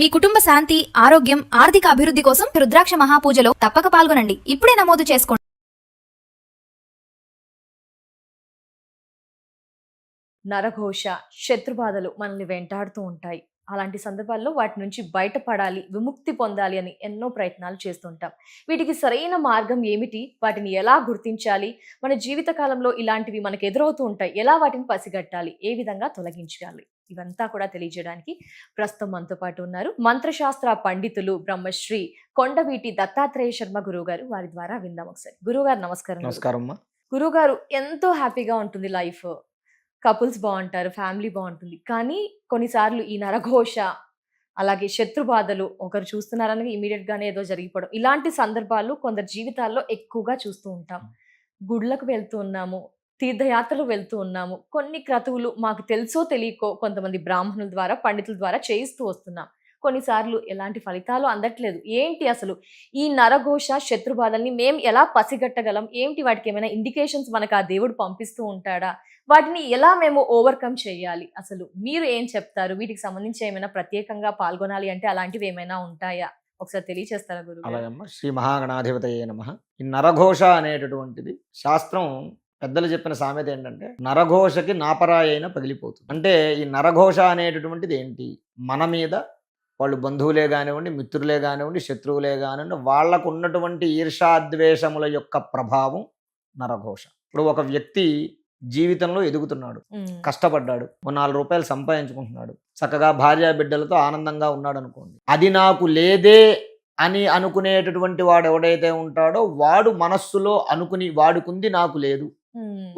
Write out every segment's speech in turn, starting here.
మీ కుటుంబ శాంతి, ఆరోగ్యం, ఆర్థిక అభివృద్ధి కోసం రుద్రాక్ష మహాపూజలో తప్పక పాల్గొనండి. ఇప్పుడే నమోదు చేసుకోండి. నరఘోష, శత్రుబాధలు మనల్ని వెంటాడుతూ ఉంటాయి. అలాంటి సందర్భాల్లో వాటి నుంచి బయటపడాలి, విముక్తి పొందాలి అని ఎన్నో ప్రయత్నాలు చేస్తుంటాం. వీటికి సరైన మార్గం ఏమిటి? వాటిని ఎలా గుర్తించాలి? మన జీవిత కాలంలో ఇలాంటివి మనకు ఎదురవుతూ ఉంటాయి. ఎలా వాటిని పసిగట్టాలి? ఏ విధంగా తొలగించాలి? ఇవంతా కూడా తెలియజేయడానికి ప్రస్తుతం మనతో పాటు ఉన్నారు మంత్రశాస్త్ర పండితులు బ్రహ్మశ్రీ కొండవీటి దత్తాత్రేయ శర్మ గురువు గారు. వారి ద్వారా విందాం ఒకసారి. గురువుగారు నమస్కారం. నమస్కారం. గురువుగారు, ఎంతో హ్యాపీగా ఉంటుంది లైఫ్, కపుల్స్ బాగుంటారు, ఫ్యామిలీ బాగుంటుంది. కానీ కొన్నిసార్లు ఈ నరఘోష, అలాగే శత్రుబాధలు, ఒకరు చూస్తున్నారని ఇమీడియట్ గానే ఏదో జరిగిపోవడం, ఇలాంటి సందర్భాలు కొందరు జీవితాల్లో ఎక్కువగా చూస్తూ ఉంటాం. గుడ్లకు వెళ్తూ ఉన్నాము, తీర్థయాత్రలు వెళ్తూ ఉన్నాము, కొన్ని క్రతువులు మాకు తెలుసో తెలియకో కొంతమంది బ్రాహ్మణుల ద్వారా, పండితుల ద్వారా చేయిస్తూ వస్తున్నాం. కొన్నిసార్లు ఎలాంటి ఫలితాలు అందట్లేదు. ఏంటి అసలు ఈ నరఘోష, శత్రుబాధల్ని మేము ఎలా పసిగట్టగలం? ఏంటి వాటికి ఏమైనా ఇండికేషన్స్ మనకు ఆ దేవుడు పంపిస్తూ ఉంటాడా? వాటిని ఎలా మేము ఓవర్కమ్ చేయాలి? అసలు మీరు ఏం చెప్తారు? వీటికి సంబంధించి ఏమైనా ప్రత్యేకంగా పాల్గొనాలి అంటే అలాంటివి ఏమైనా ఉంటాయా? ఒకసారి తెలియచేస్తారా గురువు? అలాగమ్మా. శ్రీ మహాగణాధిపతయే నమః. ఈ నరఘోష అనేటటువంటిది శాస్త్రం పెద్దలు చెప్పిన సామెత ఏంటంటే, నరఘోషకి నాపరాయి అయినా పగిలిపోతుంది. అంటే ఈ నరఘోష అనేటటువంటిది ఏంటి? మన మీద వాళ్ళు బంధువులే కానివ్వండి, మిత్రులే కానివ్వండి, శత్రువులే కానివ్వండి, వాళ్ళకు ఉన్నటువంటి ఈర్షాద్వేషముల యొక్క ప్రభావం నరఘోష. ఇప్పుడు ఒక వ్యక్తి జీవితంలో ఎదుగుతున్నాడు, కష్టపడ్డాడు, 4 రూపాయలు సంపాదించుకుంటున్నాడు, చక్కగా భార్య బిడ్డలతో ఆనందంగా ఉన్నాడు అనుకోండి. అది నాకు లేదే అని అనుకునేటటువంటి వాడు ఎవడైతే ఉంటాడో వాడు మనస్సులో అనుకుని వాడుకుంది నాకు లేదు,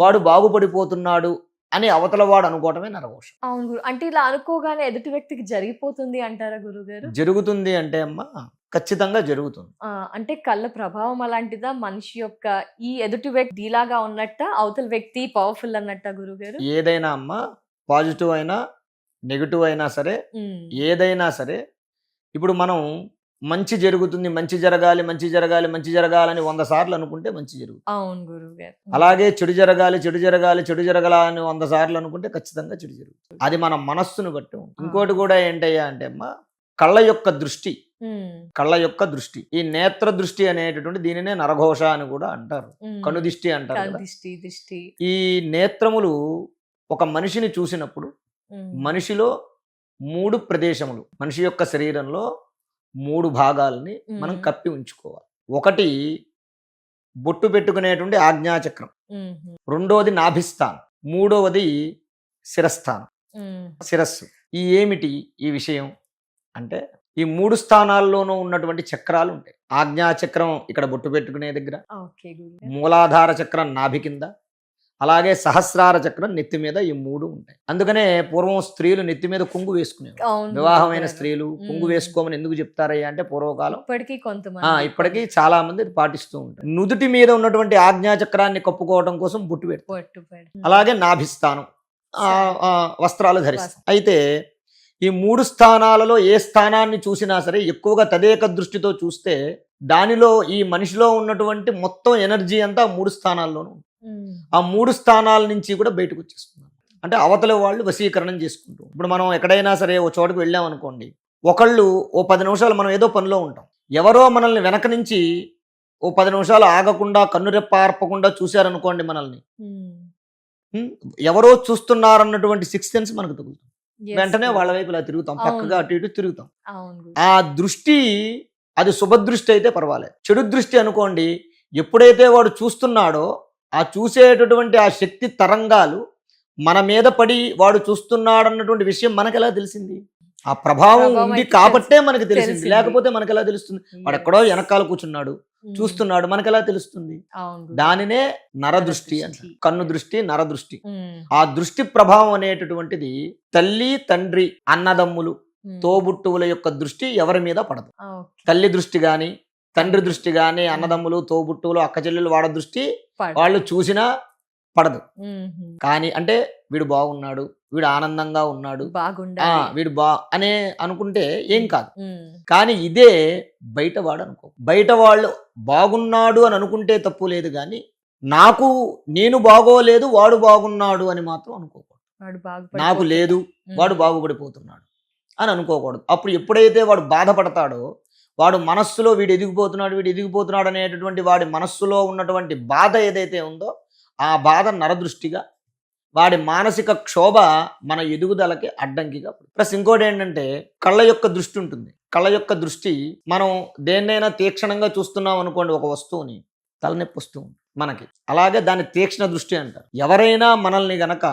వాడు బాగుపడిపోతున్నాడు అని అవతల వాడు అనుకోవటమే నరఘోష. అవును గురు. అంటే ఇలా అనుకోగానే ఎదుటి వ్యక్తికి జరిగిపోతుంది అంటారా గురువు గారు? జరుగుతుంది అంటే అమ్మా, ఖచ్చితంగా జరుగుతుంది. అంటే కళ్ళ ప్రభావం అలాంటిదా? మనిషి యొక్క ఈ ఎదుటి వ్యక్తి ఇలాగా ఉన్నట్ట, అవతల వ్యక్తి పవర్ఫుల్ అన్నట్ట గురువు గారు? ఏదైనా అమ్మా, పాజిటివ్ అయినా నెగిటివ్ అయినా సరే, ఏదైనా సరే, ఇప్పుడు మనం మంచి జరుగుతుంది, మంచి జరగాలి, మంచి జరగాలి, మంచి జరగాలని 100 సార్లు అనుకుంటే మంచి జరుగుతుంది. అవును గురువు గారు. అలాగే చెడు జరగాలి, చెడు జరగాలి, చెడు జరగాలని 100 సార్లు అనుకుంటే ఖచ్చితంగా చెడు జరుగుతుంది. అది మన మనస్సును బట్టి ఉంటుంది. ఇంకోటి కూడా ఏంటయ్యా అంటే అమ్మా, కళ్ళ యొక్క దృష్టి, కళ్ళ యొక్క దృష్టి, ఈ నేత్ర దృష్టి అనేటటువంటి దీనినే నరఘోష అని కూడా అంటారు, కనుదిష్టి అంటారు. ఈ నేత్రములు ఒక మనిషిని చూసినప్పుడు మనిషిలో 3 ప్రదేశములు, మనిషి యొక్క శరీరంలో 3 భాగాలని మనం కప్పి ఉంచుకోవాలి. ఒకటి బొట్టు పెట్టుకునేటువంటి ఆజ్ఞాచక్రం, రెండోది నాభిస్థానం, మూడవది శిరస్థానం, శిరస్సు. ఈ ఏమిటి ఈ విషయం అంటే, ఈ 3 స్థానాల్లోనూ ఉన్నటువంటి చక్రాలు ఉంటాయి. ఆజ్ఞాచక్రం ఇక్కడ బొట్టు పెట్టుకునే దగ్గర, మూలాధార చక్రం నాభి కింద, అలాగే సహస్రార చక్రం నెత్తి మీద, ఈ 3 ఉంటాయి. అందుకనే పూర్వం స్త్రీలు నెత్తి మీద కుంగు వేసుకునేవారు. వివాహమైన స్త్రీలు కుంగు వేసుకోమని ఎందుకు చెప్తారయ్యా అంటే, పూర్వకాలం ఇప్పటికీ చాలా మంది పాటిస్తూ ఉంటారు. నుదుటి మీద ఉన్నటువంటి ఆజ్ఞాచక్రాన్ని కప్పుకోవడం కోసం బొట్టు పెడతారు. అలాగే నాభిస్థానం, వస్త్రాలు ధరిస్తారు. అయితే ఈ 3 స్థానాలలో ఏ స్థానాన్ని చూసినా సరే ఎక్కువగా తదేక దృష్టితో చూస్తే దానిలో ఈ మనిషిలో ఉన్నటువంటి మొత్తం ఎనర్జీ అంతా 3 స్థానాల్లోనూ ఉంటుంది. ఆ 3 స్థానాల నుంచి కూడా బయటకు వచ్చేస్తున్నారు. అంటే అవతల వాళ్ళు వశీకరణం చేసుకుంటూ, ఇప్పుడు మనం ఎక్కడైనా సరే ఓ చోటుకు వెళ్ళాం అనుకోండి, ఒకళ్ళు ఓ 10 నిమిషాలు మనం ఏదో పనిలో ఉంటాం, ఎవరో మనల్ని వెనక నుంచి ఓ 10 నిమిషాలు ఆగకుండా, కన్నురెప్ప ఆర్పకుండా చూశారనుకోండి మనల్ని, ఎవరో చూస్తున్నారన్నటువంటి 6th సెన్స్ మనకు తగులుతుంది. వెంటనే వాళ్ళ వైపు ఇలా తిరుగుతాం, పక్కగా అటు ఇటు తిరుగుతాం. ఆ దృష్టి అది శుభదృష్టి అయితే పర్వాలేదు. చెడు దృష్టి అనుకోండి, ఎప్పుడైతే వాడు చూస్తున్నాడో ఆ చూసేటటువంటి ఆ శక్తి తరంగాలు మన మీద పడి వాడు చూస్తున్నాడు అన్నటువంటి విషయం మనకు ఎలా తెలిసింది? ఆ ప్రభావం ఉంది కాబట్టే మనకు తెలిసింది, లేకపోతే మనకు ఎలా తెలుస్తుంది? వాడు ఎక్కడో వెనకాల కూర్చున్నాడు, చూస్తున్నాడు, మనకు ఎలా తెలుస్తుంది? దానినే నరదృష్టి అంట. కన్ను దృష్టి, నరదృష్టి. ఆ దృష్టి ప్రభావం అనేటటువంటిది తల్లి, తండ్రి, అన్నదమ్ములు, తోబుట్టువుల యొక్క దృష్టి ఎవరి మీద పడదు. తల్లి దృష్టి గాని, తండ్రి దృష్టి గాని, అన్నదమ్ములు, తోబుట్టువులు, అక్క చెల్లెలు వాళ్ళ దృష్టి వాళ్ళు చూసినా పడదు. కానీ అంటే వీడు బాగున్నాడు, వీడు ఆనందంగా ఉన్నాడు, వీడు అనే అనుకుంటే ఏం కాదు. కానీ ఇదే బయటవాడు అనుకో, బయట వాళ్ళు బాగున్నాడు అని అనుకుంటే తప్పు లేదు, కానీ నేను బాగోలేదు వాడు బాగున్నాడు అని మాత్రం అనుకోకూడదు. నాకు లేదు వాడు బాగుపడిపోతున్నాడు, అని అనుకోకూడదు. అప్పుడు ఎప్పుడైతే వాడు బాధపడతాడో, వాడు మనస్సులో వీడు ఎదిగిపోతున్నాడు అనేటటువంటి వాడి మనస్సులో ఉన్నటువంటి బాధ ఏదైతే ఉందో ఆ బాధ నరదృష్టిగా, వాడి మానసిక క్షోభ మన ఎదుగుదలకి అడ్డంకిగా. ప్లస్ ఇంకోటి ఏంటంటే కళ్ళ యొక్క దృష్టి ఉంటుంది. కళ్ళ యొక్క దృష్టి, మనం దేన్నైనా తీక్షణంగా చూస్తున్నాం అనుకోండి, ఒక వస్తువుని, తలనొప్పి వస్తూ ఉంటుంది మనకి. అలాగే దాన్ని తీక్షణ దృష్టి అంటారు. ఎవరైనా మనల్ని గనక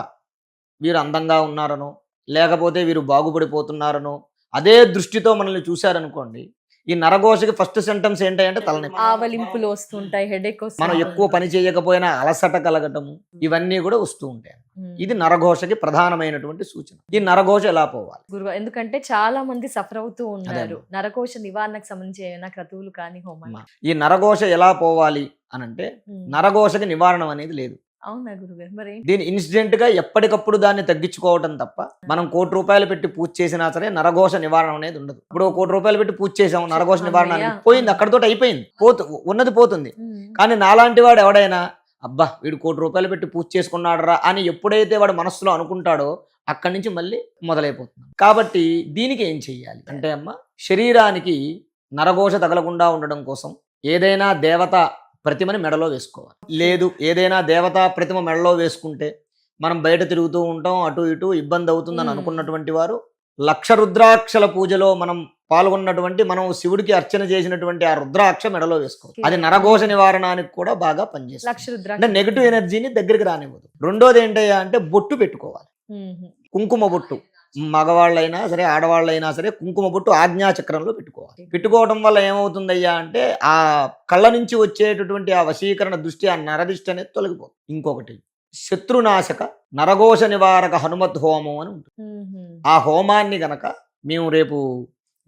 వీరు అందంగా ఉన్నారనో, లేకపోతే వీరు బాగుపడిపోతున్నారనో అదే దృష్టితో మనల్ని చూశారనుకోండి, ఈ నరఘోషకి ఫస్ట్ సెంటెన్స్ ఏంటంటే తలనొప్పి. ఆవలింపులు వస్తుంటాయి, హెడేక్ వస్తుంది, మనం ఎక్కువ పని చేయకపోయినా అలసట కలగటము, ఇవన్నీ కూడా వస్తూ ఉంటాయి. ఇది నరఘోషకి ప్రధానమైనటువంటి సూచన. ఈ నరఘోష ఎలా పోవాలి గురువు? ఎందుకంటే చాలా మంది సఫర్ అవుతూ ఉన్నారు. అదే. నరకోశ నివారణకు సంబంధించి ఏమైనా క్రతువులు కానీ హోమాలు? ఈ నరఘోష ఎలా పోవాలి అనంటే, నరఘోషకి నివారణ అనేది లేదు. అవునా గురుగారు? మరి దీని ఇన్సిడెంట్ గా ఎప్పటికప్పుడు దాన్ని తగ్గించుకోవటం తప్ప, మనం ₹1,00,000 పెట్టి పూజ చేసినా సరే నరఘోష నివారణ అనేది ఉండదు. ఇప్పుడు ₹1,00,000 పెట్టి పూజ చేసాం, నరఘోష నివారణ అనేది పోయింది, అక్కడితో అయిపోయింది, ఉన్నది పోతుంది. కానీ నాలాంటి వాడు ఎవడైనా అబ్బా వీడు ₹1,00,000 పెట్టి పూజ చేసుకున్నాడరా అని ఎప్పుడైతే వాడు మనస్సులో అనుకుంటాడో అక్కడి నుంచి మళ్ళీ మొదలైపోతుంది. కాబట్టి దీనికి ఏం చెయ్యాలి అంటే అమ్మ, శరీరానికి నరఘోష తగలకుండా ఉండడం కోసం ఏదైనా దేవత ప్రతిమని మెడలో వేసుకోవాలి. లేదు ఏదైనా దేవతా ప్రతిమ మెడలో వేసుకుంటే మనం బయట తిరుగుతూ ఉంటాం, అటు ఇటు ఇబ్బంది అవుతుందని అనుకున్నటువంటి వారు లక్ష రుద్రాక్షల పూజలో మనం పాల్గొన్నటువంటి, మనం శివుడికి అర్చన చేసినటువంటి ఆ రుద్రాక్ష మెడలో వేసుకోవాలి. అది నరఘోష నివారణానికి కూడా బాగా పనిచేస్తుంది. లక్ష రుద్రాక్ష అంటే నెగిటివ్ ఎనర్జీని దగ్గరికి రానివ్వదు. రెండోది ఏంటయ్యా అంటే బొట్టు పెట్టుకోవాలి. కుంకుమ బొట్టు, మగవాళ్ళైనా సరే ఆడవాళ్ళైనా సరే కుంకుమ బొట్టు ఆజ్ఞాచక్రంలో పెట్టుకోవాలి. పెట్టుకోవడం వల్ల ఏమవుతుందయ్యా అంటే ఆ కళ్ళ నుంచి వచ్చేటటువంటి ఆ వశీకరణ దృష్టి, ఆ నరదిష్టి అనేది తొలగిపోతుంది. ఇంకొకటి శత్రునాశక నరఘోష నివారక హనుమత్ హోమం అని ఉంటుంది. ఆ హోమాన్ని గనక మేము రేపు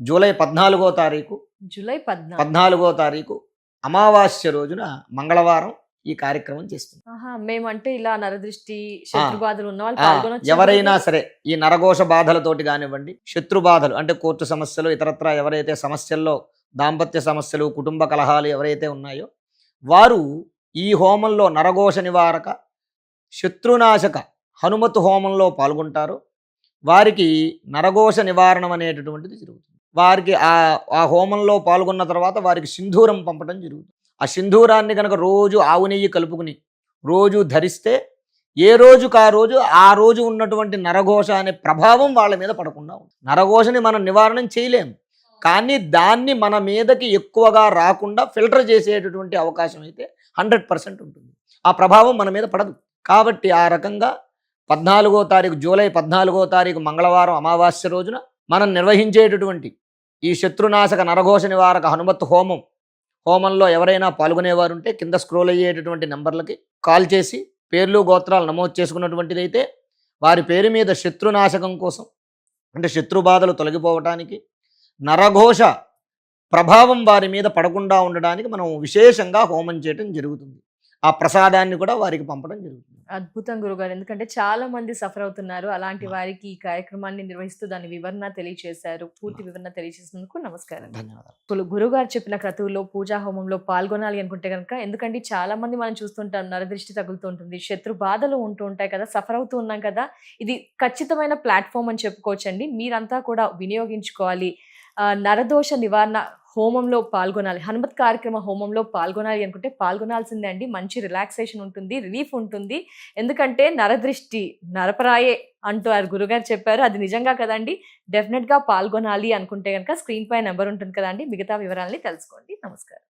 జూలై 14వ తారీఖు, జూలై 14 అమావాస్య రోజున మంగళవారం ఈ కార్యక్రమం చేస్తున్నాం. మేమంటే ఇలా నరదృష్టి శత్రుబాధలు ఉన్న వాళ్ళు పాల్గొనొచ్చా? ఎవరైనా సరే ఈ నరఘోష బాధలతోటి కానివ్వండి, శత్రు బాధలు అంటే కోర్టు సమస్యలు, ఇతరత్ర ఎవరైతే సమస్యల్లో, దాంపత్య సమస్యలు, కుటుంబ కలహాలు ఎవరైతే ఉన్నాయో వారు ఈ హోమంలో నరఘోష నివారక శత్రునాశక హనుమత్ హోమంలో పాల్గొంటారో వారికి నరఘోష నివారణం అనేటటువంటిది జరుగుతుంది. వారికి ఆ హోమంలో పాల్గొన్న తర్వాత వారికి సింధూరం పంపడం జరుగుతుంది. ఆ సింధూరాన్ని కనుక రోజు ఆవు నెయ్యి కలుపుకుని రోజు ధరిస్తే ఏ రోజుకు ఆ రోజు ఉన్నటువంటి నరఘోష అనే ప్రభావం వాళ్ళ మీద పడకుండా ఉంటుంది. నరఘోషని మనం నివారణ చేయలేం, కానీ దాన్ని మన మీదకి ఎక్కువగా రాకుండా ఫిల్టర్ చేసేటటువంటి అవకాశం అయితే 100% ఉంటుంది. ఆ ప్రభావం మన మీద పడదు. కాబట్టి ఆ రకంగా 14వ తారీఖు, జూలై 14వ తారీఖు మంగళవారం అమావాస్య రోజున మనం నిర్వహించేటటువంటి ఈ శత్రునాశక నరఘోష నివారక హనుమత్ హోమంలో ఎవరైనా పాల్గొనేవారు ఉంటే కింద స్క్రోల్ అయ్యేటటువంటి నెంబర్లకి కాల్ చేసి పేర్లు గోత్రాలు నమోదు చేసుకున్నటువంటిదైతే వారి పేరు మీద శత్రునాశకం కోసం, అంటే శత్రు బాధలు తొలగిపోవటానికి, నరఘోష ప్రభావం వారి మీద పడకుండా ఉండడానికి మనం విశేషంగా హోమం చేయడం జరుగుతుంది. ఆ ప్రసాదాన్ని కూడా వారికి పంపడం జరుగుతుంది. అద్భుతం గురుగారు. ఎందుకంటే చాలా మంది సఫర్ అవుతున్నారు. అలాంటి వారికి ఈ కార్యక్రమాన్ని నిర్వహిస్తూ దాని వివరణ తెలియజేశారు. పూర్తి వివరణ తెలియజేసినందుకు నమస్కారం. ధన్యవాదాలు. గురుగారు చెప్పిన క్రతువులో, పూజా హోమంలో పాల్గొనాలి అనుకుంటే కనుక, ఎందుకంటే చాలా మంది మనం చూస్తుంటాం, నరదృష్టి తగులుతూ ఉంటుంది, శత్రు బాధలు ఉంటూ ఉంటాయి కదా, సఫర్ అవుతూ ఉన్నాం కదా, ఇది ఖచ్చితమైన ప్లాట్ఫామ్ అని చెప్పుకోవచ్చండి. మీరంతా కూడా వినియోగించుకోవాలి. నరదోష నివారణ హోమంలో పాల్గొనాలి, హనుమత్ కార్యక్రమ హోమంలో పాల్గొనాలి అనుకుంటే పాల్గొనాల్సిందే అండి. మంచి రిలాక్సేషన్ ఉంటుంది, రిలీఫ్ ఉంటుంది. ఎందుకంటే నరదృష్టి నరపరాయే అంటూ గురుగారు చెప్పారు. అది నిజంగా కదండి. డెఫినెట్గా పాల్గొనాలి అనుకుంటే కనుక స్క్రీన్ పై నెంబర్ ఉంటుంది కదండి, మిగతా వివరాలని తెలుసుకోండి. నమస్కారం.